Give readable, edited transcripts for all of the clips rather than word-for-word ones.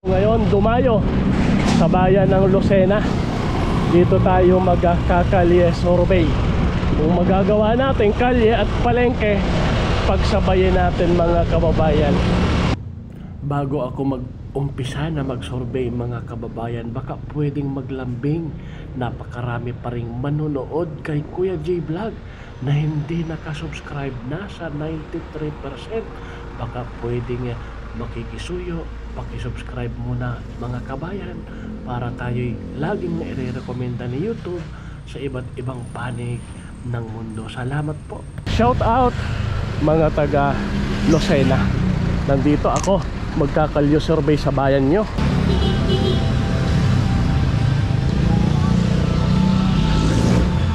Ngayon, dumayo sa bayan ng Lucena. Dito tayo magkakalye survey. Kung magagawa natin kalye at palengke, pagsabayin natin mga kababayan. Bago ako mag-umpisa na mag-survey mga kababayan, baka pwedeng maglambing. Napakarami pa ring manonood kay Kuya J Vlog na hindi nakasubscribe, nasa 93%. Baka pwedeng makikisuyo, pakisubscribe muna mga kabayan para tayo'y laging i-recommenda ni YouTube sa iba't ibang panig ng mundo. Salamat po. Shout out mga taga Lucena. Nandito ako, magkakalyo survey sa bayan nyo.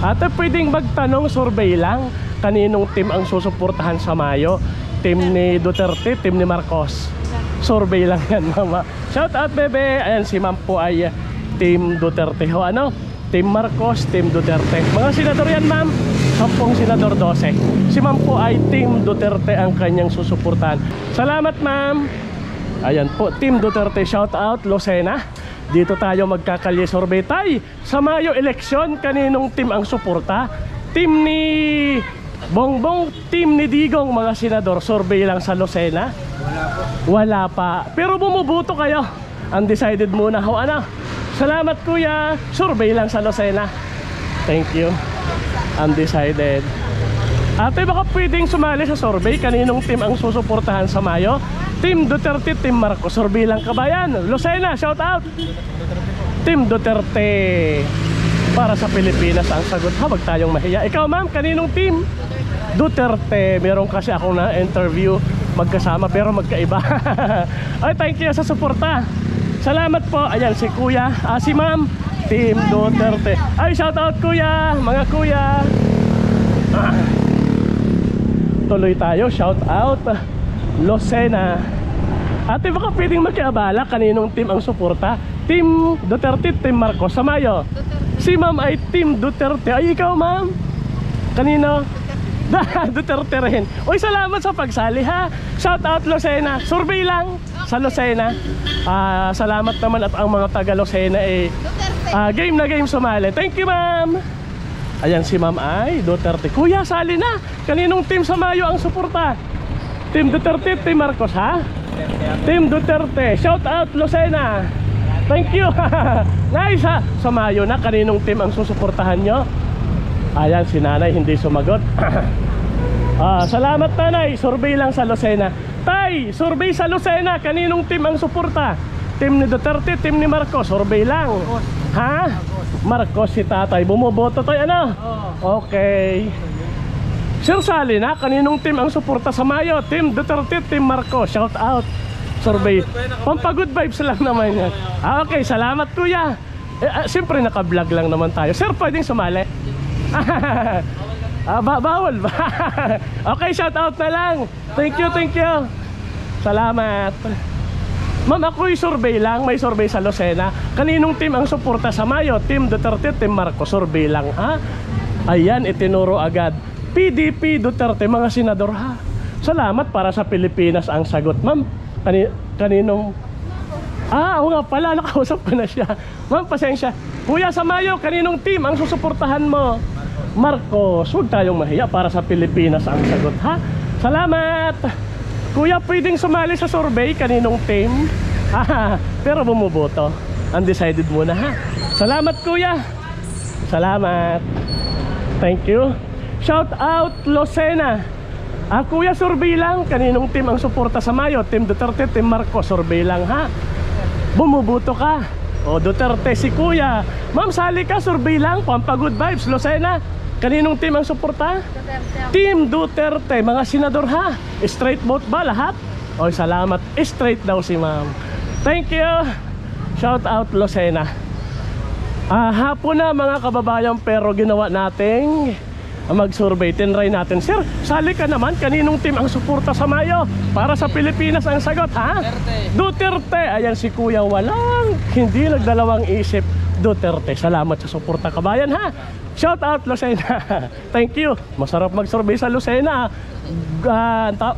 Ate, pwedeng magtanong, survey lang, kaninong team ang susuportahan sa Mayo? Team ni Duterte, team ni Marcos? Survey lang yan, mama. Shout out, bebe. Ayan, si ma'am po ay team Duterte. O ano? Team Marcos, team Duterte. Mga senador yan, ma'am. 10 senador, 12. Si ma'am po ay team Duterte ang kanyang susuportahan. Salamat, ma'am. Ayan po, team Duterte. Shout out, Lucena. Dito tayo magkakalye survey tayo sa Mayo election. Kaninong team ang suporta? Team ni Bongbong, team ni Digong, mga senador. Survey lang sa Lucena. Wala pa. Pero bumubuto kayo. Undecided muna. O ano? Salamat, kuya. Survey lang sa Lucena. Thank you. Undecided. Ate, baka pwedeng sumali sa survey. Kaninong team ang susuportahan sa Mayo? Team Duterte, team Marcos. Survey lang, kabayan. Lucena, shout out. Team Duterte. Para sa Pilipinas ang sagot. Ha, wag tayong mahiya. Ikaw, ma'am, kaninong team? Duterte. Meron kasi akong na-interview magkasama pero magkaiba. Ay, thank you sa suporta. Salamat po. Ayan si kuya, si ma'am, team Duterte. Ay, shout out kuya, mga kuya. Tuloy tayo, shout out Lucena. Ate, baka pwedeng makiabala kaninong team ang suporta? Team Duterte, team Marcos sa Mayo? Si ma'am ay team Duterte. Ay, ikaw, ma'am? Kanino? Duterte rin. Uy, salamat sa pagsali, ha. Shout out Lucena. Survey lang sa Lucena. Salamat naman at ang mga taga Lucena game na game sumali. Thank you, ma'am. Ayan si ma'am ay Duterte. Kuya, sali na. Kaninong team sa Mayo ang suporta? Team Duterte, team Marcos, ha? Team Duterte. Shout out Lucena. Thank you. Nice, ha. Sa Mayo na, kaninong team ang susuportahan nyo? Ayan, si nanay hindi sumagot. Salamat, nanay. Survey lang sa Lucena. Tay, survey sa Lucena. Kaninong team ang suporta? Team ni Duterte, team ni Marcos. Survey lang. Ha? Marcos si tatay. Bumuboto tayo, ano? Okay. Sir, sali na. Kaninong team ang suporta sa Mayo? Team Duterte, team Marcos. Shout out. Survey. Pampagood vibes lang naman yan. Okay, salamat, kuya. Siyempre naka-vlog lang naman tayo. Sir, pwedeng sumali? Bawal ba? Okay, shout out na lang. Thank you, thank you. Salamat. Ma'am, ako'y survey lang. May survey sa Lucena. Kaninong team ang suporta sa Mayo? Team Duterte, team Marcos. Survey lang, ha? Ayan, itinuro agad. PDP, Duterte, mga senador, ha? Salamat, para sa Pilipinas ang sagot, ma'am. Kaninong... oo nga pala, nakausap ko na siya. Ma'am, pasensya. Kuya, sa Mayo, kaninong team ang susuportahan mo? Marcos. Huwag tayong mahiya, para sa Pilipinas ang sagot, ha? Salamat. Kuya, pwedeng sumali sa survey, kaninong team? Pero bumuboto. Undecided muna, ha? Salamat, kuya. Salamat. Thank you. Shout out Lucena. Kuya, survey lang. Kaninong team ang suporta sa Mayo? Team Duterte, team Marcos. Survey lang, ha? Bumuboto ka. O, Duterte si kuya. Ma'am, sali ka, survey lang. Pampagood vibes, Lucena. Kaninong team ang suporta? Duterte. Team Duterte, mga senador, ha? Straight vote ba lahat? O, salamat. Straight daw si ma'am. Thank you. Shout out Lucena. Hapon na mga kababayan, pero ginawa nating mag-survey. Tinry natin. Sir, sali ka naman. Kaninong team ang suporta sa Mayo? Para sa Pilipinas ang sagot, ha? Duterte. Ayan si kuya, walang hindi nagdalawang isip. Duterte. Salamat sa suporta, kabayan, ha? Shout out Lucena. Thank you. Masarap mag-survey sa Lucena.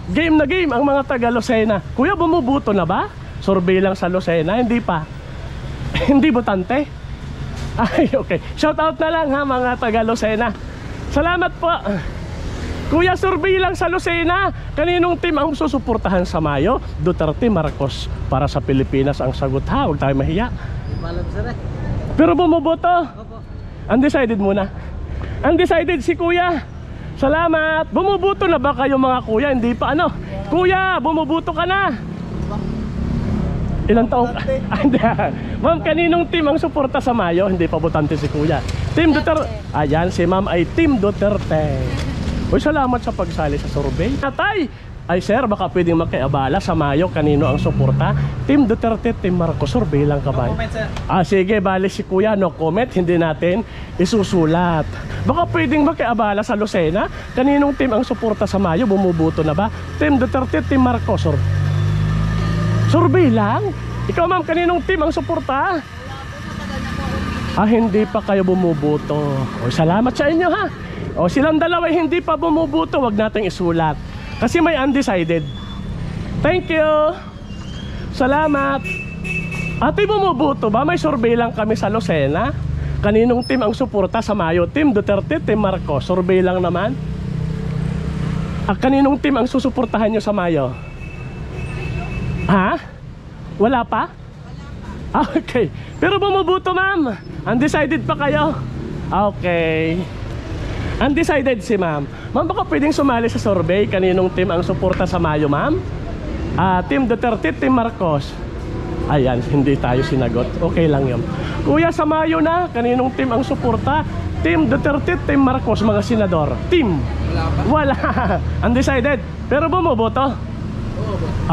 Game na game ang mga taga Lucena. Kuya, bumubuto na ba? Survey lang sa Lucena, hindi pa. Hindi botante? Ay, okay. Shout out na lang ha mga taga Lucena. Salamat po. Kuya, survey lang sa Lucena. Kaninong team ang susuportahan sa Mayo? Duterte, Marcos. Para sa Pilipinas ang sagot ha. Huwag tayo mahiya. Pero bumuboto? Opo. Undecided muna. Undecided si Kuya. Salamat. Bumuboto na ba kayo mga kuya? Hindi pa ano? Kuya, bumuboto ka na? Ilang taong? Hindi. Ma'am, kaninong team ang suporta sa Mayo? Hindi pa botante si Kuya. Team Duterte. Ayan, si Ma'am ay Team Duterte. Uy, salamat sa pagsali sa survey. Tatay! Ay sir, baka pwedeng makiabala sa Mayo. Kanino ang suporta? Team Duterte, Team Marcos. Survey lang ka ba? No comment, sir. Sige, bali si Kuya, no comment. Hindi natin isusulat. Baka pwedeng makiabala sa Lucena. Kaninong team ang suporta sa Mayo? Bumubuto na ba? Team Duterte, Team Marcos. Survey lang? Ikaw ma'am, kaninong team ang suporta? Hindi pa kayo bumubuto. O, salamat sa inyo ha. O, silang dalawa hindi pa bumubuto. Wag nating isulat kasi may undecided. Thank you. Salamat. Ate, bumubuto ba? May survey lang kami sa Lucena. Kaninong team ang suporta sa Mayo? Team Duterte, Team Marcos. Survey lang naman. Kaninong team ang susuportahan nyo sa Mayo? Ha? Wala pa? Okay. Pero bumubuto ma'am. Undecided pa kayo? Okay. Undecided si ma'am. Ma'am, baka pwedeng sumali sa survey. Kaninong team ang suporta sa Mayo ma'am? Team Duterte, Team Marcos. Ayan, hindi tayo sinagot. Okay lang yun. Kuya, sa Mayo na. Kaninong team ang suporta? Team Duterte, Team Marcos. Mga senador. Team? Wala. Undecided. Pero bumuboto?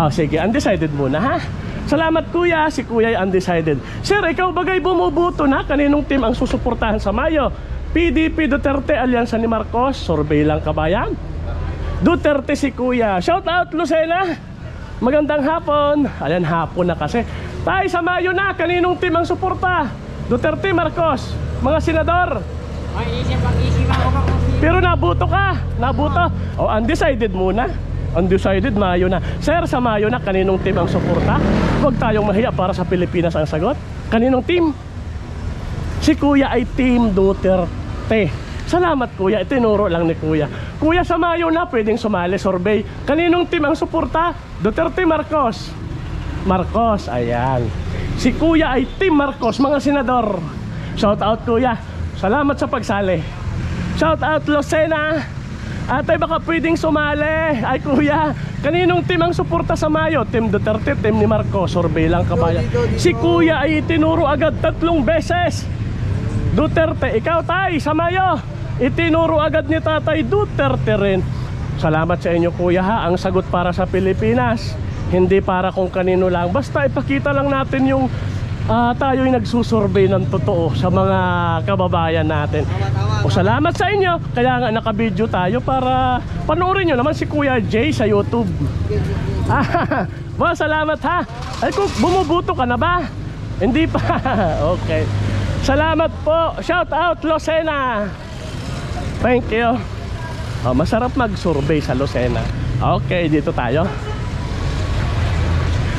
Sige, undecided muna ha. Salamat kuya, si kuya ay undecided. Sir, ikaw bagay bumuboto na? Kaninong team ang susuportahan sa Mayo? PDP, Duterte, Alyansa ni Marcos. Survey lang kabayan. Duterte si kuya. Shout out Lucena. Magandang hapon. Ayan, hapon na kasi. Tayo sa Mayo na. Kaninong team ang suporta? Duterte, Marcos. Mga senador. Isip ako kung Pero nabuto ka. Nabuto. Undecided muna. Undecided, Mayo na. Sir, sa Mayo na, kaninong team ang suporta? Huwag tayong mahiya, para sa Pilipinas ang sagot. Kaninong team? Si kuya ay Team Duterte. Salamat kuya, itinuro lang ni kuya. Kuya, sa Mayo na, pwedeng sumali, survey. Kaninong team ang suporta? Duterte, Marcos. Marcos, ayan. Si kuya ay Team Marcos, mga senador. Shout out kuya. Salamat sa pagsali. Shout out Lucena. Atay, baka pwedeng sumali. Ay kuya, kaninong team ang suporta sa Mayo? Team Duterte, Team ni Marcos. Survey lang kabayan. Si kuya ay itinuro agad 3 beses. Duterte. Ikaw tay, sa Mayo, itinuro agad ni tatay Duterte rin. Salamat sa inyo kuya ha. Ang sagot para sa Pilipinas, hindi para kung kanino lang. Basta ipakita lang natin yung tayo'y nagsusurvey ng totoo sa mga kababayan natin. Salamat sa inyo. Kaya nga naka-video tayo para panoorin nyo naman si Kuya Jay sa YouTube. Salamat ha. Ay, kung bumubuto ka na ba? Hindi pa. Okay. Salamat po. Shout out Lucena. Thank you. Masarap mag-survey sa Lucena. Okay, dito tayo.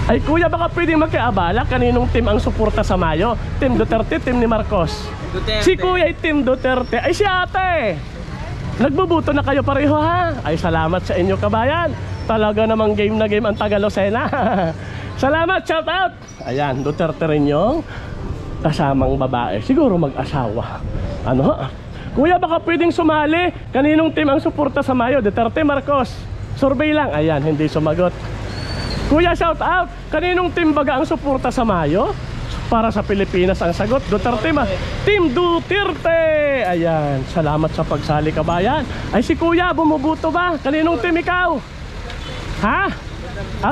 Ay kuya, baka pwedeng makiabala. Kaninong team ang suporta sa Mayo? Team Duterte, Team ni Marcos. Duterte. Si kuya ay Team Duterte. Ay si ate, nagbubuto na kayo pareho ha. Ay salamat sa inyo kabayan. Talaga namang game na game ang taga Lucena. Salamat, shout out. Ayan, Duterte rin yung kasamang babae. Siguro mag-asawa. Ano? Kuya, baka pwedeng sumali. Kaninong team ang suporta sa Mayo? Duterte, Marcos. Survey lang. Ayan, hindi sumagot. Kuya, shout out. Kaninong team baga ang suporta sa Mayo? Para sa Pilipinas ang sagot. Duterte Team Duterte. Ayan, salamat sa pagsali kabayan. Ay si kuya, bumubuto ba? Kaninong team ikaw? Ha?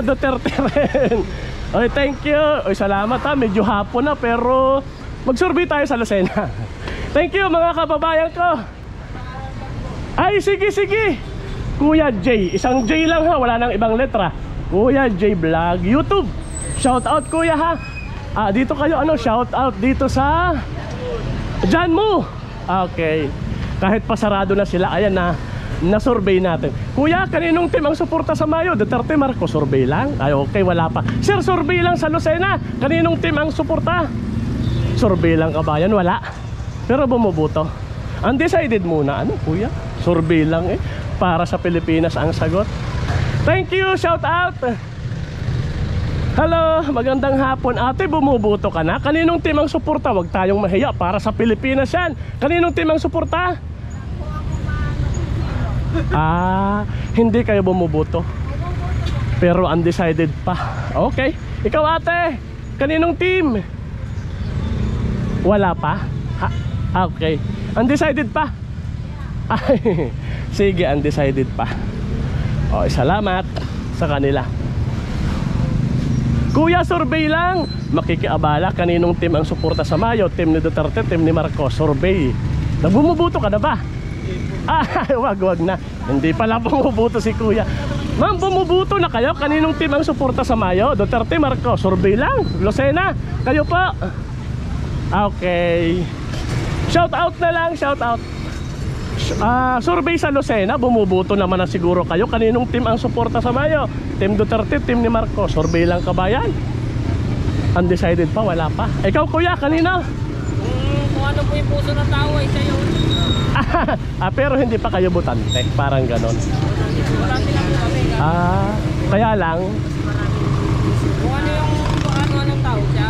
Duterte rin. Oy, thank you. Oy, salamat ha. Medyo hapon na pero mag-survey tayo sa Lucena. Thank you mga kababayan ko. Ay, sige. Kuya J. Isang J lang ha. Wala nang ibang letra. Kuya J Vlog YouTube. Shout out kuya ha. Dito kayo shout out dito sa Janmo. Okay. Kahit pasarado na sila, ayan na. na-survey natin. Kuya, kaninong team ang suporta sa Mayo? Duterte, Marcos, survey lang? Ay, okay, wala pa. Sir, survey lang sa Lucena. Kaninong team ang suporta? Survey lang, kabayan, wala. Pero bumuboto. Undecided muna. Ano, kuya? Survey lang eh. Para sa Pilipinas ang sagot. Thank you, shout out. Hello, magandang hapon. Ate, bumuboto ka na? Kaninong team ang suporta? Huwag tayong mahiya. Para sa Pilipinas yan. Kaninong team ang suporta? Hindi kayo bumuboto. Pero undecided pa. Okay. Ikaw ate, kaninong team? Wala pa? Okay. Undecided pa? Ay, sige, undecided pa. Okay, salamat sa kanila. Kuya, survey lang. Makikiabala, kaninong team ang suporta sa Mayo? Team ni Duterte, team ni Marcos. Survey. Bumuboto ka na ba? Wag na. Hindi pala bumuboto si kuya. Ma'am, bumuboto na kayo? Kaninong team ang suporta sa Mayo? Duterte, Marcos, survey lang. Lucena, kayo po. Okay. Shout out na lang, shout out. Survey sa Lucena, bumuboto naman na siguro kayo. Kaninong team ang suporta sa Mayo? Team Duterte, team ni Marcos, survey lang kabayan. Undecided pa, wala pa. Ikaw kuya, kanino? Kung ano po yung puso ng tao ay sa'yo. Pero hindi pa kayo butante, parang ganon. Wala silang kami. Kaya lang Kung ano yung anong tao siya.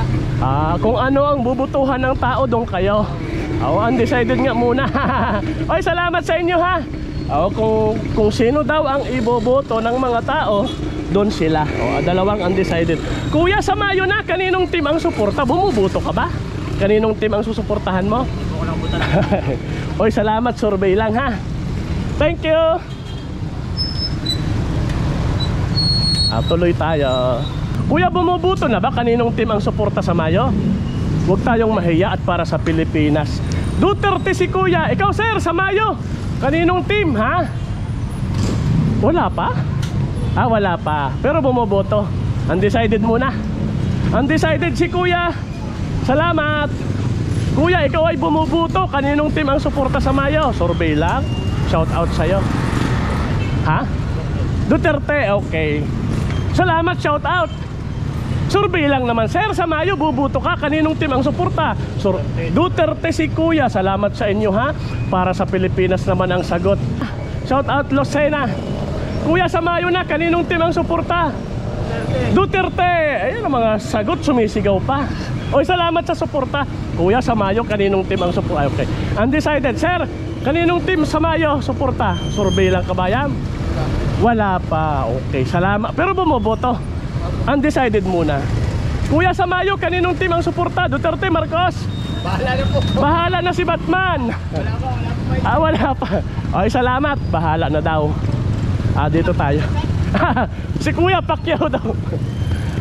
kung ano ang bubutuhan ng tao, doon kayo. Undecided nga muna. Oy, salamat sa inyo ha. Kung sino daw ang iboboto ng mga tao, doon sila. Dalawang undecided. Kuya, sa Mayo na, kaninong team ang suporta? Bumuboto ka ba? Kaninong team ang susuportahan mo? Oy, salamat, survey lang ha. Thank you. Tuloy tayo. Kuya, bumuboto na ba? Kaninong team ang suporta sa Mayo? Huwag tayong mahiya at para sa Pilipinas. Duterte si kuya. Ikaw sir, sa Mayo, kaninong team ha? Wala pa? Wala pa. Pero bumuboto. Undecided muna. Undecided si kuya. Salamat. Kuya, ikaw ay bumuboto. Kaninong team ang suporta sa Mayo? Survey lang. Shout out sa'yo. Ha? Duterte, okay. Salamat, shout out. Survey lang naman. Sir, sa Mayo, buboto ka. Kaninong team ang suporta? Duterte si kuya. Salamat sa inyo ha. Para sa Pilipinas naman ang sagot. Shout out Lucena. Kuya, sa Mayo na, kaninong team ang suporta? Duterte. Ayun ang mga sagot, sumisigaw pa. Oy, salamat sa suporta. Kuya, sa Mayo, kaninong team ang suporta? Okay. Undecided. Sir, kaninong team sa Mayo suporta? Survey lang kabayan? Wala pa. Okay, salamat. Pero bumuboto. Undecided muna. Kuya, sa Mayo, kaninong team ang suporta? Duterte, Marcos? Bahala na po. Bahala na si Batman. Wala pa. Ay, salamat. Bahala na daw. Dito tayo. Si Kuya Pacquiao daw.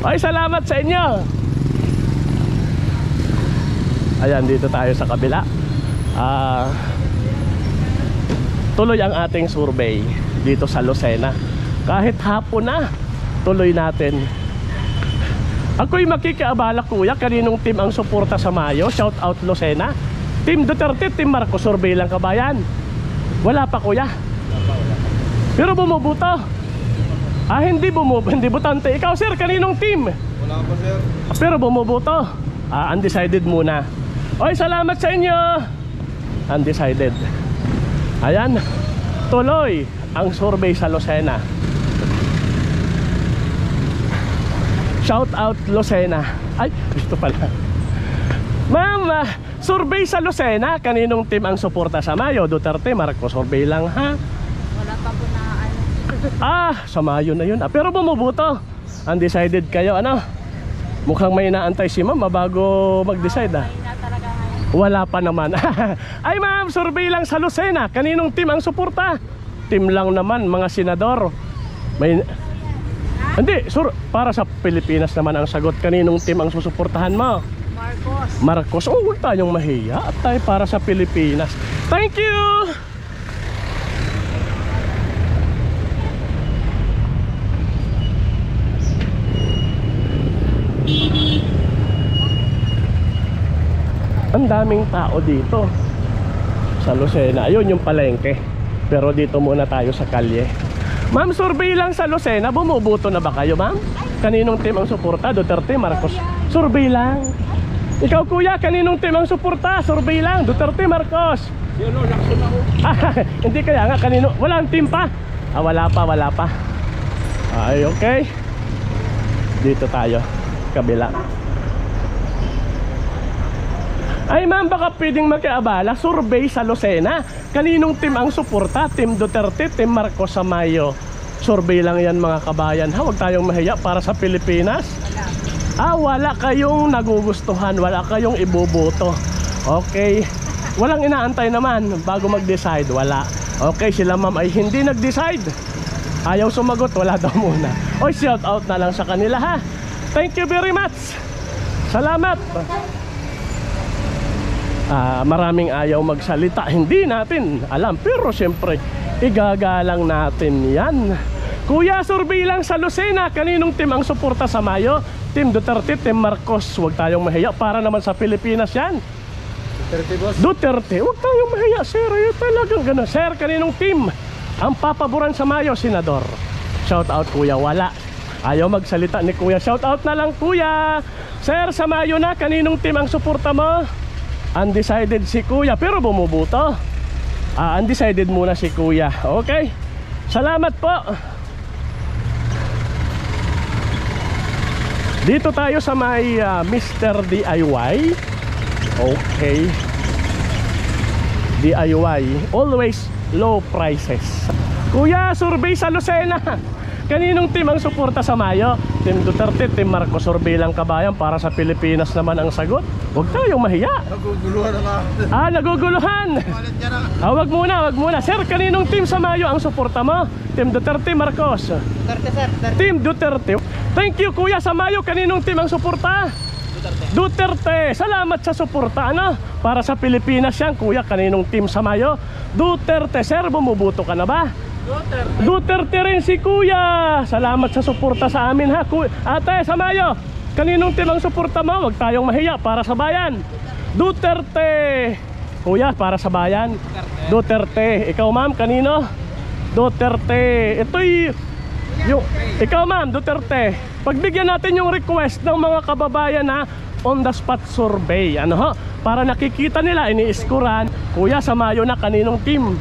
Ay, salamat sa inyo. Ayan, dito tayo sa kabila. Tuloy ang ating survey dito sa Lucena. Kahit hapon na, tuloy natin. Ako'y makikiabala kuya, kaninong team ang suporta sa Mayo? Shout out Lucena. Team Duterte, Team Marcos, survey lang kabayan? Wala pa kuya? Pero bumuboto? Hindi butante. Ikaw sir, kaninong team? Wala pa sir. Pero bumuboto? Undecided muna. Oy, salamat sa inyo. Undecided. Ayan, tuloy ang survey sa Lucena. Shout out Lucena. Ay, gusto pala. Ma'am, survey sa Lucena. Kaninong team ang suporta sa Mayo? Duterte, Marcos, survey lang ha? Wala pa po na Sa Mayo na yun. Pero bumuboto. Undecided kayo, ano? Mukhang may inaantay si ma'am bago mag-decide Wala pa naman. Ay ma'am, survey lang sa Lucena. Kaninong team ang suporta? Team lang naman, mga senador. Hindi, para sa Pilipinas naman ang sagot. Kaninong team ang susuportahan mo? Marcos. Huwag tayong mahiya. At tayo para sa Pilipinas. Thank you! Ang daming tao dito sa Lucena. Ayun yung palengke. Pero dito muna tayo sa kalye. Ma'am, survey lang sa Lucena. Bumuboto na ba kayo, ma'am? Kaninong team ang suporta? Duterte, Marcos? Survey lang. Ikaw, kuya, kaninong team ang suporta? Survey lang. Duterte, Marcos? Hindi kaya nga, kanino? Walang team pa? Wala pa. Ay, okay. Dito tayo. Kabila. Ay ma'am, baka pwedeng magkaabala. Survey sa Lucena. Kaninong team ang suporta? Team Duterte, Team Marcos sa Mayo? Survey lang yan mga kabayan ha. Huwag tayong mahiya para sa Pilipinas. Wala kayong nagugustuhan. Wala kayong iboboto. Okay. Walang inaantay naman bago mag-decide. Wala. Okay, sila ma'am ay hindi nag-decide. Ayaw sumagot, wala daw muna. Oy, shout out na lang sa kanila ha. Thank you very much. Salamat. Maraming ayaw magsalita. Hindi natin alam. Pero siyempre, igagalang natin yan. Kuya, survey lang sa Lucena. Kaninong team ang suporta sa Mayo? Team Duterte, Team Marcos? Huwag tayong mahiya. Para naman sa Pilipinas yan. Duterte, boss. Duterte, huwag tayong mahiya. Sir, talagang gano'n. Sir, kaninong team ang papaboran sa Mayo? Senador. Shout out, kuya. Wala. Ayaw magsalita ni kuya. Shout out na lang, kuya. Sir, sa Mayo na, kaninong team ang suporta mo? Undecided si kuya, pero bumubuto. Undecided muna si kuya. Okay, salamat po. Dito tayo sa may Mr. DIY. Okay, DIY, always low prices. Kuya, survey sa Lucena. Kaninong team ang suporta sa Mayo? Team Duterte, Team Marcos? Survey lang kabayan para sa Pilipinas naman ang sagot. Huwag tayong mahiya. Naguguluhan na Naguguluhan. Wag muna. Sir, kaninong team sa Mayo ang suporta mo? Team Duterte, Marcos? Duterte, sir. Team Duterte. Thank you, kuya. Sa Mayo, kaninong team ang suporta? Duterte. Salamat sa suporta. Para sa Pilipinas yan, kuya. Kaninong team sa Mayo? Duterte. Sir, bumubuto ka na ba? Duterte rin si kuya. Salamat sa suporta sa amin ha. Ate, sa Mayo, kaninong team ang suporta mo? Huwag tayong mahiya para sa bayan. Duterte. Kuya, para sa bayan. Duterte. Ikaw ma'am, kanino? Duterte. Ito'y ikaw ma'am, Duterte. Pagbigyan natin yung request ng mga kababayan na on the spot survey. Para nakikita nila, ini-scorean. Kuya, sa Mayo na, kaninong team?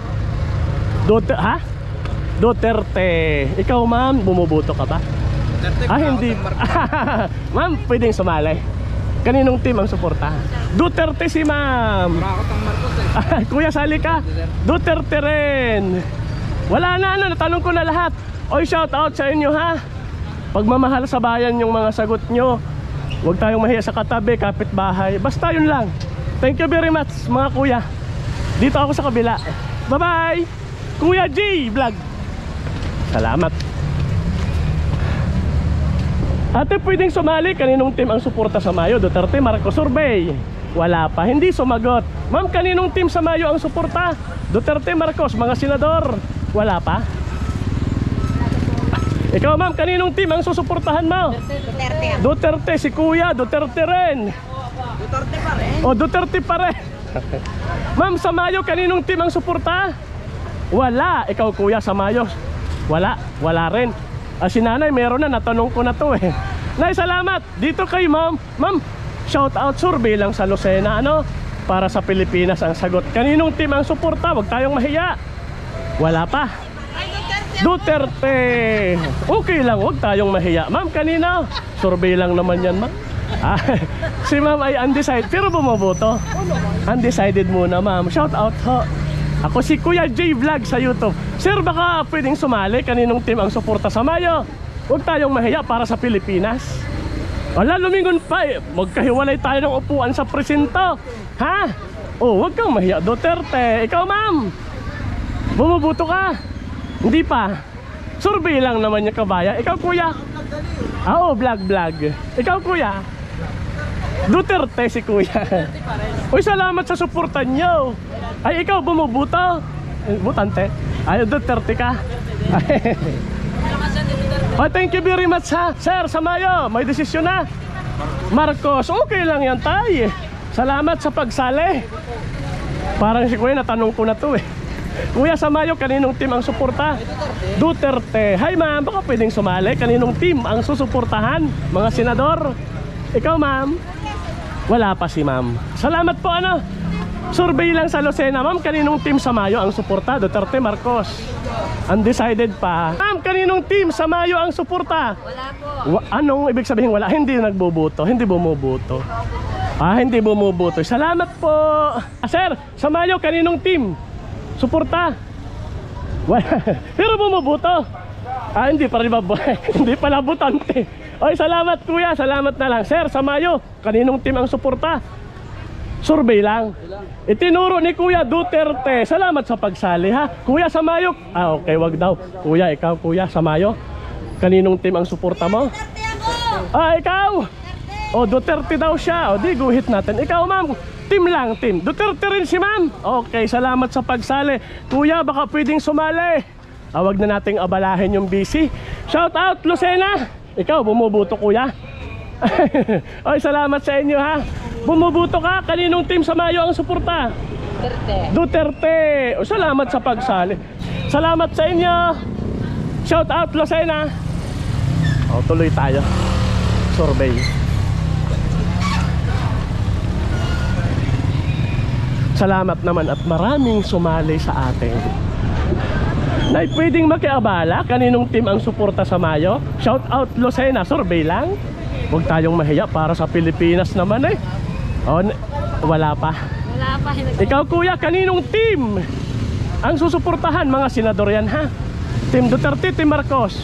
Duterte. Ikaw ma'am, bumuboto ka ba? Duterte, Hindi. Ma'am, pwedeng sumali. Kaninong team ang suporta? Duterte si ma'am. Marakot ang Marcos eh. Kuya, sali ka. Duterte rin. Wala na, natanong ko na lahat. Oy, shout out sa inyo ha. Pagmamahal sa bayan yung mga sagot nyo. Huwag tayong mahiya sa katabi, kapitbahay. Basta yun lang. Thank you very much mga kuya. Dito ako sa kabila. Bye bye. Kuya G Vlog. Salamat. Ate, pwedeng sumali. Kaninong team ang suporta sa Mayo? Duterte, Marcos? Survey. Wala pa, hindi sumagot. Ma'am, kaninong team sa Mayo ang suporta? Duterte, Marcos? Mga senador? Wala pa. Ikaw ma'am, kaninong team ang susuportahan mo? Duterte. Duterte, si kuya. Duterte rin. Duterte pa rin. Duterte pa rin. Ma'am, sa Mayo, kaninong team ang suporta? Wala. Ikaw kuya, sa Mayo? Wala rin. Si nanay, meron na, natanong ko na to eh. Nay, salamat. Dito kay ma'am. Ma'am, shout out, survey lang sa Lucena. Para sa Pilipinas ang sagot. Kaninong team ang suporta? Huwag tayong mahiya. Wala pa. Duterte. Okay lang, huwag tayong mahiya. Ma'am, kanina? Survey lang naman yan ma'am. Si ma'am ay undecided, pero bumuboto. Undecided muna ma'am. Shout out ho. Ako si Kuya J Vlog sa YouTube. Sir, baka pwedeng sumali. Kaninong team ang suporta sa Mayo? Huwag tayong mahiya para sa Pilipinas. Wala, lumingon pa eh. Magkahiwalay tayo ng upuan sa presinto. Ha? Huwag kang mahiya. Duterte. Ikaw ma'am, bumubuto ka? Hindi pa. Survey lang naman yung kabaya. Ikaw kuya? Vlog. Ikaw kuya? Duterte si kuya. Uy, salamat sa suporta nyo. Ay, ikaw bumubuto? Butante? Ay, Duterte ka? Thank you very much ha. Sir, sa Mayo, may desisyon na. Marcos, okay lang yan tay. Salamat sa pagsali. Parang si kuya, natanong ko na to eh. Kuya sa Mayo, kaninong team ang suporta? Duterte. Hi ma'am, baka pwedeng sumali. Kaninong team ang susuportahan? Mga senador. Ikaw ma'am? Wala pa si ma'am. Salamat po ano. Survey lang sa Lucena. Ma'am, kaninong team sa Mayo ang suporta? Duterte, Marcos. Undecided pa. Ma'am, kaninong team sa Mayo ang suporta? Wala po. Anong ibig sabihin wala? Hindi nagboboto, hindi bumuboto. Hindi bumuboto. Salamat po. Sir, sa Mayo, kaninong team? Suporta? Wala. Pero bumuboto. Hindi pa rin hindi pala butante. Oy, salamat kuya, salamat na lang. Sir, sa Mayo, kaninong team ang suporta? Survey lang. Itinuro ni Kuya Duterte. Salamat sa pagsali ha. Kuya sa Mayo. Okay, wag daw. Kuya, ikaw kuya sa Mayo. Kaninong team ang suporta mo? Ikaw. Duterte daw siya. Di guhit natin. Ikaw ma'am, team lang, team. Duterte rin si ma'am. Okay, salamat sa pagsali. Kuya, baka pwedeng sumali. Wag na nating abalahin yung busy. Shout out Lucena. Ikaw, bumubuto kuya. Oy, salamat sa inyo ha. Bumubuto ka, kaninong team sa Mayo ang suporta? Duterte. Salamat sa pagsali. Salamat sa inyo. Shout out Lucena. Tuloy tayo. Survey. Salamat naman at maraming sumali sa atin. Na pwedeng makiabala, kaninong team ang suporta sa Mayo? Shout out Lucena. Survey lang. Huwag tayong mahiya para sa Pilipinas naman eh. Wala pa. Wala pa. Ikaw kuya, kaninong team ang susuportahan? Mga senador yan ha. Team Duterte, Team Marcos.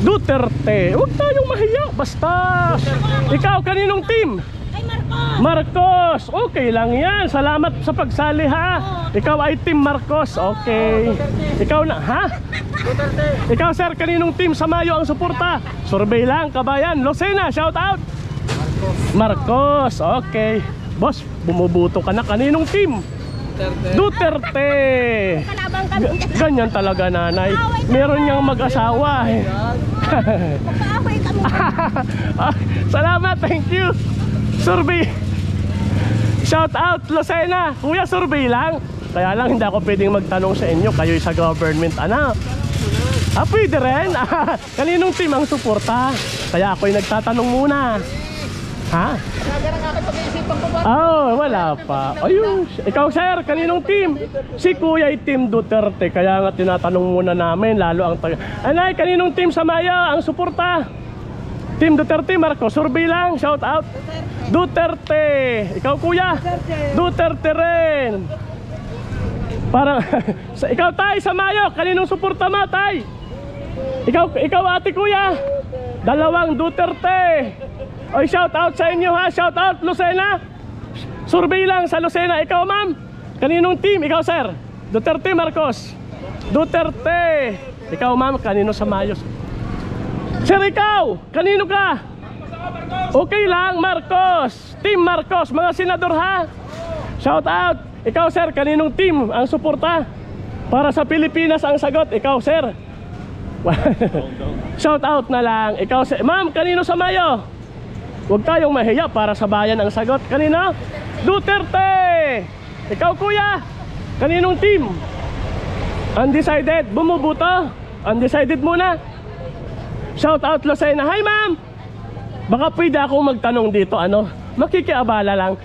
Duterte. Huwag tayong mahiya. Basta. Ikaw, kaninong team? Marcos. Okay lang yan. Salamat sa pagsali ha. Ikaw ay Team Marcos. Okay. Ikaw na ha? Ikaw sir, kaninong team sa Mayo ang suporta? Survey lang, kabayan. Lucena, shout out. Marcos. Okay. Boss, bumubuto ka na. Kaninong team? Duterte. Ganyan talaga nanay. Meron niyang mag-asawa eh. Salamat, thank you. Survey. Shout out Lucena. Kuya, survey lang. Kaya lang hindi ako pwedeng magtanong sa inyo. Kayo'y sa government ano. Pwede rin. Kaninong team ang suporta? Kaya ako'y nagtatanong muna. Ha? Wala pa. Ayun. Ikaw sir, kaninong team? Si Kuya ay Team Duterte. Kaya nga tinatanong muna namin. Lalo ang Anay, kaninong team sa Mayo ang suporta? Team Duterte, Marcos. Survey lang. Shout out. Duterte. Ikaw kuya? Duterte rin. Parang ikaw tay sa Mayo, kaninong suporta mo tay? Ikaw ate kuya? Dalawang Duterte. Oy, shout out sa inyo ha. Shout out Lucena. Survey lang sa Lucena. Ikaw ma'am, kaninong team? Ikaw sir? Duterte, Marcos. Duterte. Ikaw ma'am, kanino sa Mayo? Sir, ikaw, kanino ka? Okay lang, Marcos. Team Marcos, mga senador ha. Shout out. Ikaw sir, kaninong team ang suporta? Para sa Pilipinas ang sagot. Ikaw sir. Shout out na lang. Ikaw sir. Ma'am, kanino sa Mayo? Huwag tayong mahiya para sa bayan ang sagot. Kanino? Duterte. Ikaw kuya, kaninong team? Undecided. Bumubuto? Undecided muna. Shout out Lucena. Hi ma'am. Baka pwede akong magtanong dito ano. Makikiabala lang.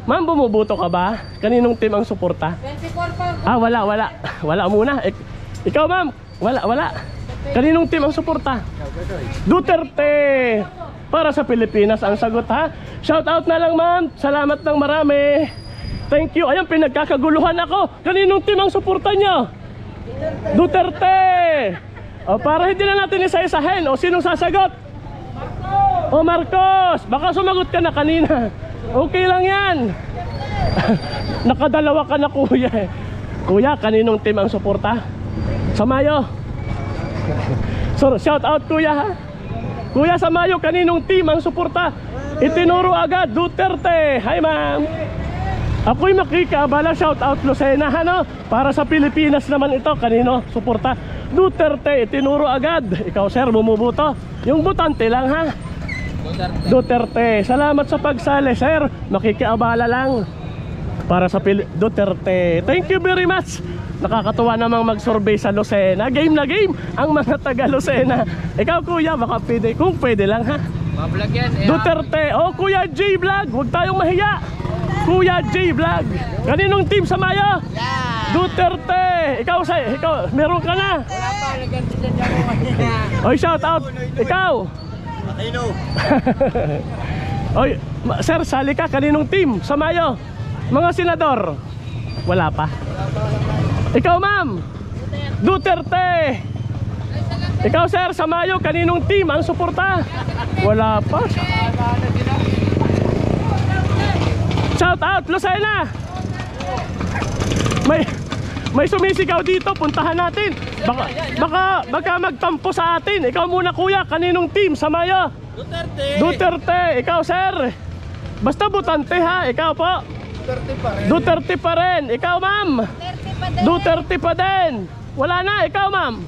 Ma'am, bumubuto ka ba? Kaninong team ang suporta? 24 pa. Wala muna. Ikaw ma'am, wala. Kaninong team ang suporta? Duterte. Para sa Pilipinas ang sagot ha. Shout out na lang ma'am. Salamat ng marami. Thank you. Ayan, pinagkakaguluhan ako. Kaninong team ang suporta nyo? Duterte. Para hindi na natin isa-isahin. Sinong sasagot? Marcos. Baka sumagot ka na kanina. Okay lang yan. Nakadalawa ka na kuya eh. Kuya, kaninong team ang suporta? Sa Mayo. So, shout out kuya ha. Kuya sa Mayo, kaninong team ang suporta? Itinuro agad, Duterte. Hi ma'am. Ako'y makikabala. Shout out Lucena ano? Para sa Pilipinas naman ito. Kanino suporta? Duterte. Itinuro agad. Ikaw sir, bumubuto? Yung butante lang ha. Duterte. Salamat sa pagsali sir. Makikiabala lang. para sa Duterte. Thank you very much. Nakakatuwa namang mag-survey sa Lucena. Game na game ang mga taga Lucena. Ikaw kuya, baka pwede, kung pwede lang ha. Mablog yan. Duterte. Oh, Kuya J Vlog, huwag tayong mahiya. Kuya J Vlog. Kaninong team sa Mayo? Duterte. Ikaw, meron ka na. Wala pa, naganda dyan ako. Oy, shout out. Ikaw. Matino. Oy, sir, sali ka. Kaninong team sa Mayo? Mga senador. Wala pa. Ikaw, ma'am. Duterte. Ikaw, sir, sa Mayo, kaninong team ang suporta? Wala pa. Shout out, Lucena. May sumisigaw dito, puntahan natin. Baka magtampo sa atin. Ikaw muna kuya, kaninong team sa Mayo? Duterte. Ikaw sir. Basta butante ha, ikaw po. Duterte pa rin. Ikaw ma'am. Duterte pa din. Wala na, ikaw ma'am.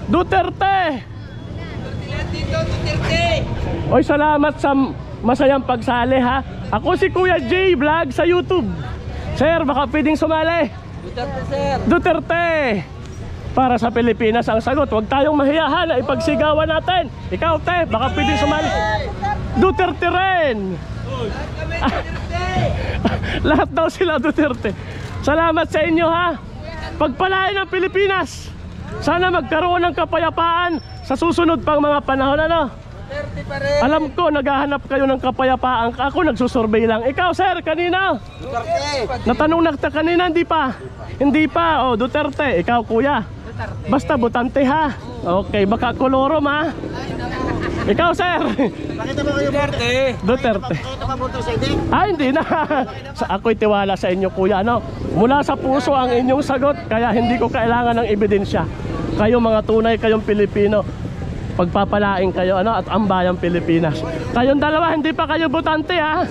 Duterte. Oy, salamat sa masayang pagsali ha. Ako si Kuya J Vlog sa YouTube. Sir, baka pwedeng sumali. Duterte, sir. Duterte. Para sa Pilipinas ang sagot. Huwag tayong mahiyahan na ipagsigawan natin. Ikaw te, baka pwedeng sumali. Duterte rin. Lahat daw sila Duterte. Salamat sa inyo ha. Pagpalain ng Pilipinas. Sana magkaroon ng kapayapaan sa susunod pang mga panahon ano. Alam ko naghahanap kayo ng kapayapaan. Ako nagsusurvey lang. Ikaw sir, kanina natanong na kanina, hindi pa. Hindi pa, oh Duterte. Ikaw kuya, basta butante ha. Okay, baka kolorom ha. Ikaw sir. Pakita mo kayo Duterte. Pakita mo bunto sa hindi. Hindi na. Ako'y tiwala sa inyo kuya ano? Mula sa puso ang inyong sagot. Kaya hindi ko kailangan ng ebidensya. Kayo mga tunay, kayong Pilipino, pagpapalain kayo ano, at ang bayang Pilipinas. Kayong dalawa hindi pa kayo butante ha.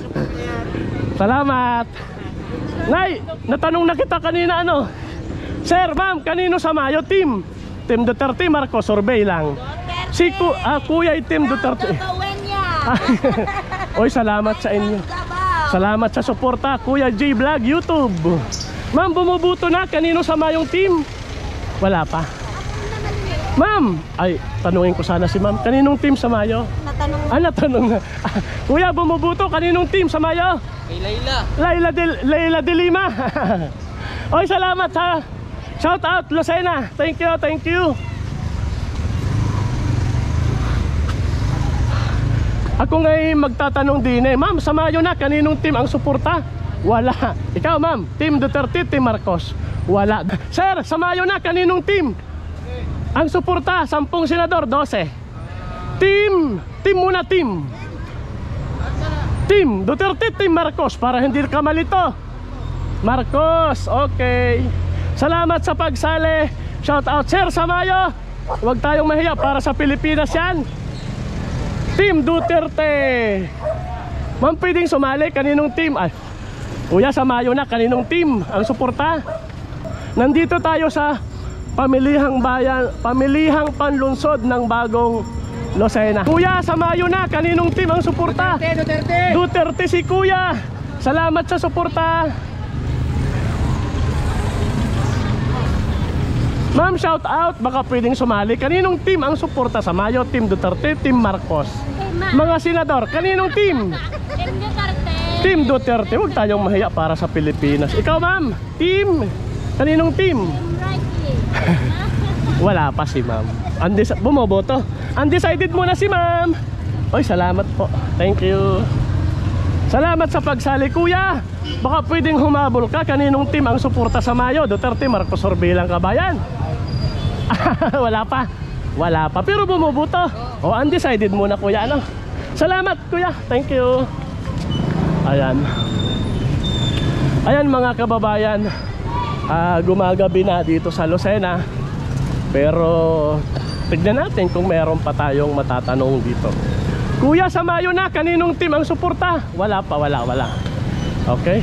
Salamat. Nay, natanong na kita kanina ano. Sir, ma'am, kanino sa Mayo team? Team Duterte, Marcos, survey lang. Si Kuya Team Duterte. Oy, salamat sa inyo. Salamat sa suporta, Kuya J Vlog YouTube. Ma'am, bumubuto na kanino sa Mayong team? Wala pa. Ma'am, ay tanungin ko sana si ma'am. Kaninong team sa Mayo? Natanong na. Kuya, bumubuto kaninong team sa Mayo? Kay Layla. Layla de Lima. Oy, salamat ha. Shout out Lucena. Thank you, thank you. Ako ngayon magtatanong din eh. Ma'am, sa Mayo na kaninong team ang suporta? Wala. Ikaw ma'am, Team Duterte, Team Marcos? Wala. Sir, sa Mayo na kaninong team ang suporta? 10 senador, 12. Team muna team. Team Duterte, Team Marcos. Para hindi ka malito. Marcos, okay. Salamat sa pagsali. Shout out sir sa Mayo. Huwag tayong mahiya, para sa Pilipinas yan. Team Duterte. Ma'am, pwedeng sumali. Kaninong team? Ay, kuya, sa Mayo na kaninong team ang suporta? Nandito tayo sa pamilihang bayan, pamilihang panlunsod ng bagong Lucena. Kuya, sa Mayo na kaninong team ang suporta? Duterte. Duterte si kuya. Salamat sa suporta. Ma'am, shout out, baka pwedeng sumali. Kaninong team ang suporta sa Mayo? Team Duterte, Team Marcos? Mga senador, kaninong team? Team Duterte. Team Duterte. Huwag tayong mahiya, para sa Pilipinas. Ikaw ma'am, team? Kaninong team? Wala pa si ma'am. Bumoboto. Undecided muna si ma'am. Oy, salamat po. Thank you. Salamat sa pagsali kuya. Baka pwedeng humabol ka. Kaninong team ang suporta sa Mayo? Duterte, Marcos, or bilang kabayan? Wala pa. Wala pa, pero bumubuto. O, undecided muna kuya ano. Salamat kuya. Thank you. Ayan. Ayan mga kababayan, gumagabi na dito sa Lucena. Pero tignan natin kung meron pa tayong matatanong dito. Kuya, sa Mayo na kaninong team ang suporta? Wala pa, wala. Okay.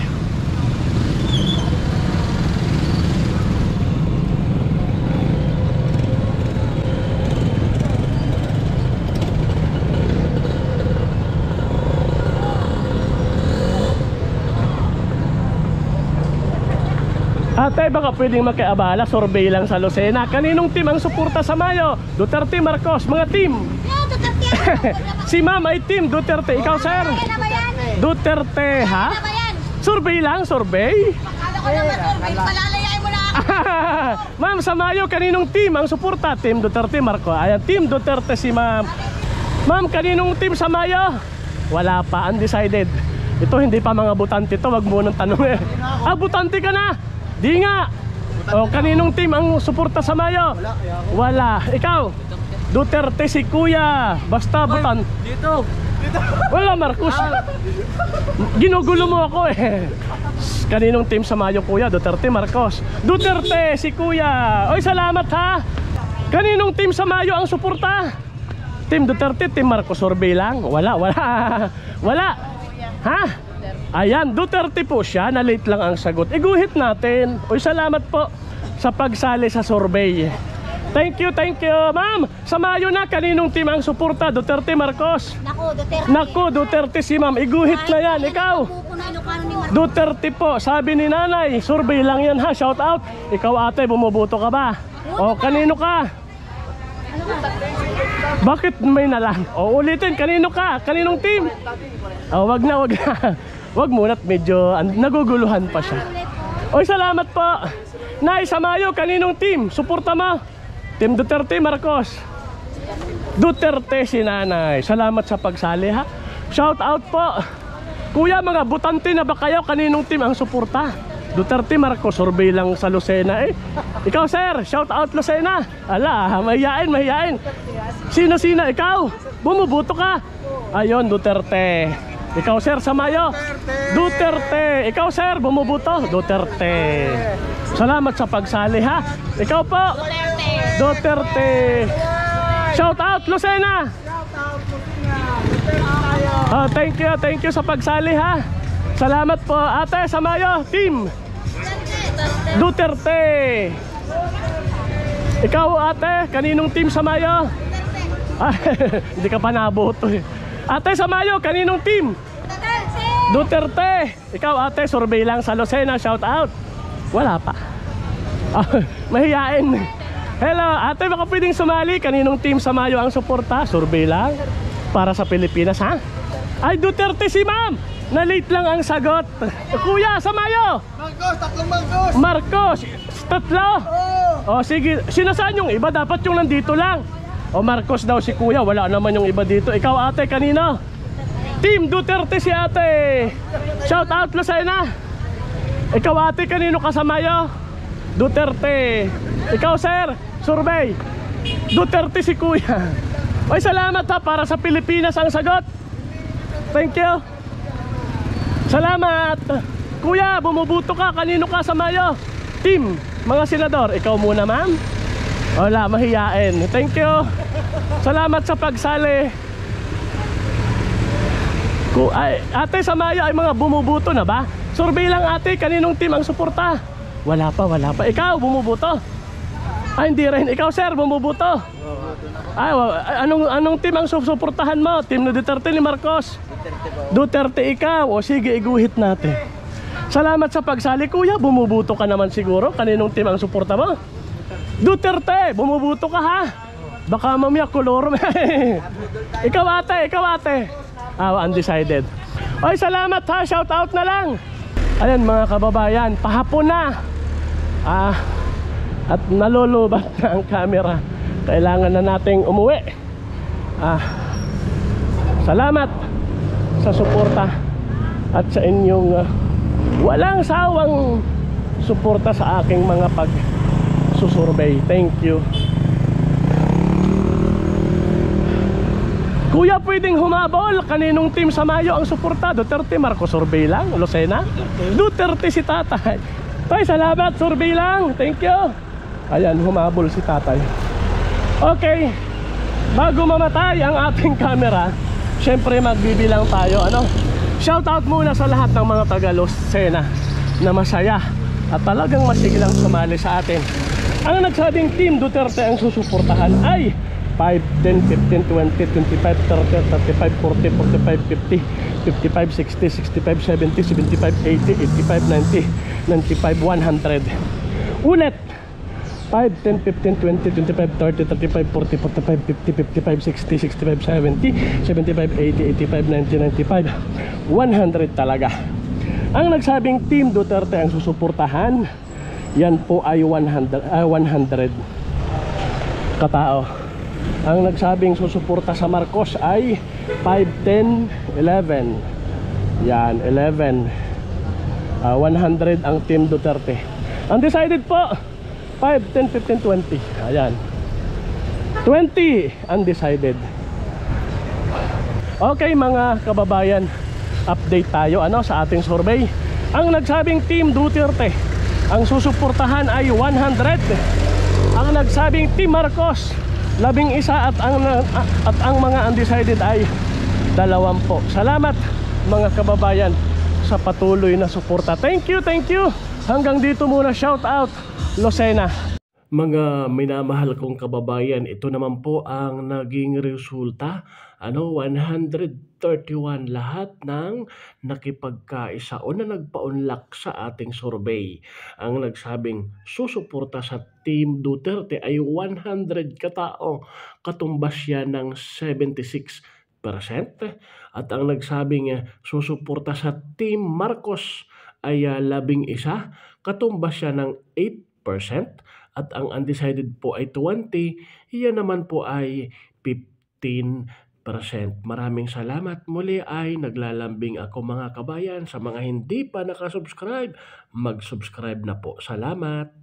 Ate, baka pwedeng makiabala, survey lang sa Lucena. Kaninong team ang suporta sa Mayo? Duterte, Marcos, mga team. Si ma'am ay team Duterte. Ikaw, sir? Duterte, ha? Survey lang, survey. Ma'am, sa Mayo, kaninong team ang suporta? Team Duterte, Marcos. Ayan, team Duterte si ma'am. Ma'am, kaninong team sa Mayo? Wala pa, undecided. Ito hindi pa mga butante to, wag mo nang tanong eh. Ah, butante ka na? Di nga. O, kaninong team ang suporta sa Mayo? Wala. Ikaw? Duterte si Kuya. Basta butan. Dito. Wala, Marcos. Ginugulo mo ako eh. Kaninong team sa Mayo, Kuya? Duterte, Marcos. Duterte si Kuya. Oy, salamat ha. Kaninong team sa Mayo ang suporta? Team Duterte, Team Marcos, survey lang. Wala. Wala. Ha? Ayan, Duterte po siya. Na late lang ang sagot. Iguhit natin. Oy, salamat po sa pagsali sa survey. Thank you. Ma'am, sa Mayo na, kaninong team ang suporta? Duterte, Marcos? Naku, Duterte si ma'am. Iguhit na yan. Ikaw? Duterte po. Sabi ni nanay, survey lang yan ha. Shout out. Ikaw, ate, bumuboto ka ba? O, kanino ka? Bakit may nalang? O, ulitin, kanino ka? Kaninong team? O, wag na. Wag muna, medyo naguguluhan pa siya. Oy, salamat po. Nay, sa Mayo, kaninong team? Suporta mo? Team Duterte, Marcos? Duterte si nanay. Salamat sa pagsali ha. Shout out po. Kuya, mga butante na ba kayo? Kaninong team ang suporta? Duterte, Marcos, survey lang sa Lucena eh. Ikaw, sir, shout out Lucena. Ala, mahiyain. Sino? Ikaw? Bumubuto ka? Ayon, Duterte. Ikaw, sir, sa Mayo? Duterte. Ikaw, sir, bumubuto? Duterte. Salamat sa pagsali ha. Ikaw po? Duterte. Shout out Lucena. Oh, thank you sa pagsali ha. Salamat po. Ate, sa Mayo, team Duterte. Ikaw, ate, kaninong team sa Mayo? Hindi ka pa naboto eh. Ate, sa Mayo, kaninong team? Duterte. Ikaw, ate, survey lang sa Lucena. Shout out. Wala pa. Mahiyain. Hello, ate, baka pwedeng sumali. Kaninong team sa Mayo ang suporta? Survey lang para sa Pilipinas, ha? Ay, Duterte si ma'am. Na late lang ang sagot. Kuya, sa Mayo? Marcos, tatlo? O sige, sinasaan yung iba? Dapat yung nandito lang. O Marcos daw si Kuya, wala naman yung iba dito. Ikaw, ate, kanino? Team Duterte si ate. Shout out Lucena. Ikaw, ate, kanino ka sa Mayo? Duterte. Ikaw, sir, survey. Duterte si Kuya. Oy, salamat ha, para sa Pilipinas ang sagot. Thank you. Salamat. Kuya, bumubuto ka. Kanino ka sa Mayo? Team, mga senador. Ikaw muna, ma'am. Wala, mahiyain. Thank you. Salamat sa pagsali. Ate, sa Mayo ay mga bumubuto na ba? Survey lang, ate. Kaninong team ang suporta? Wala pa. Ikaw, bumubuto? Ay, hindi rin. Ikaw, sir, bumubuto? Ay, anong team ang suportahan mo? Team na Duterte ni Marcos? Duterte ikaw. O sige, iguhit natin. Salamat sa pagsali, kuya. Bumubuto ka naman siguro. Kaninong team ang suporta mo? Duterte, bumubuto ka ha. Baka mamaya kolor. Ikaw, ate. Undecided. Oy, salamat ha. Shout out na lang. Ayan, mga kababayan, pahapon na. At nalulubat na ang camera. Kailangan na nating umuwi. Salamat sa suporta at sa inyong walang sawang suporta sa aking mga pagsusurvey. Thank you. Kuya, pwedeng humabol. Kaninong team sa Mayo ang suporta? Duterte, Marcos, survey lang. Lucena? Duterte si tatay. Tay, salamat, survey lang. Thank you. Ayan, humabol si tatay. Okay, bago mamatay ang ating camera, syempre magbibilang tayo. Shout out muna sa lahat ng mga taga Lucena na masaya at talagang masigilang sumali sa atin. Ang nagsabing team Duterte ang susuportahan ay 5, 10, 15, 20, 25, 30, 35, 40, 45, 50, 55, 60, 65, 70, 75, 80, 85, 90 95, 100. Ulit. 5, 10, 15, 20, 25, 30, 35, 40, 45, 50, 55, 60, 65, 70, 75, 80, 85, 90, 95, 100 talaga. Ang nagsabing Team Duterte ang susuportahan, yan po ay 100 katao. Ang nagsabing susuporta sa Marcos ay 5, 10, 11. Yan, 11. 100 ang Team Duterte. Undecided po, 5, 10, 15, 20. Ayan. 20 undecided. Okay mga kababayan, update tayo sa ating survey. Ang nagsabing Team Duterte ang susuportahan ay 100. Ang nagsabing Team Marcos 11 at ang mga undecided ay 20. Salamat mga kababayan sa patuloy na suporta. Thank you, thank you. Hanggang dito muna, shout out Lucena. Mga minamahal kong kababayan, ito naman po ang naging resulta. 131 lahat ng nakipagkaisa o na nagpa-unlock sa ating survey. Ang nagsabing susuporta sa Team Duterte ay 100 katao. Katumbas siya ng 76%. At ang nagsabing susuporta sa Team Marcos ay 11. Katumbas siya ng 8%. At ang undecided po ay 20, iyan naman po ay 15%. Maraming salamat. Muli ay naglalambing ako mga kabayan. Sa mga hindi pa nakasubscribe, mag-subscribe na po. Salamat.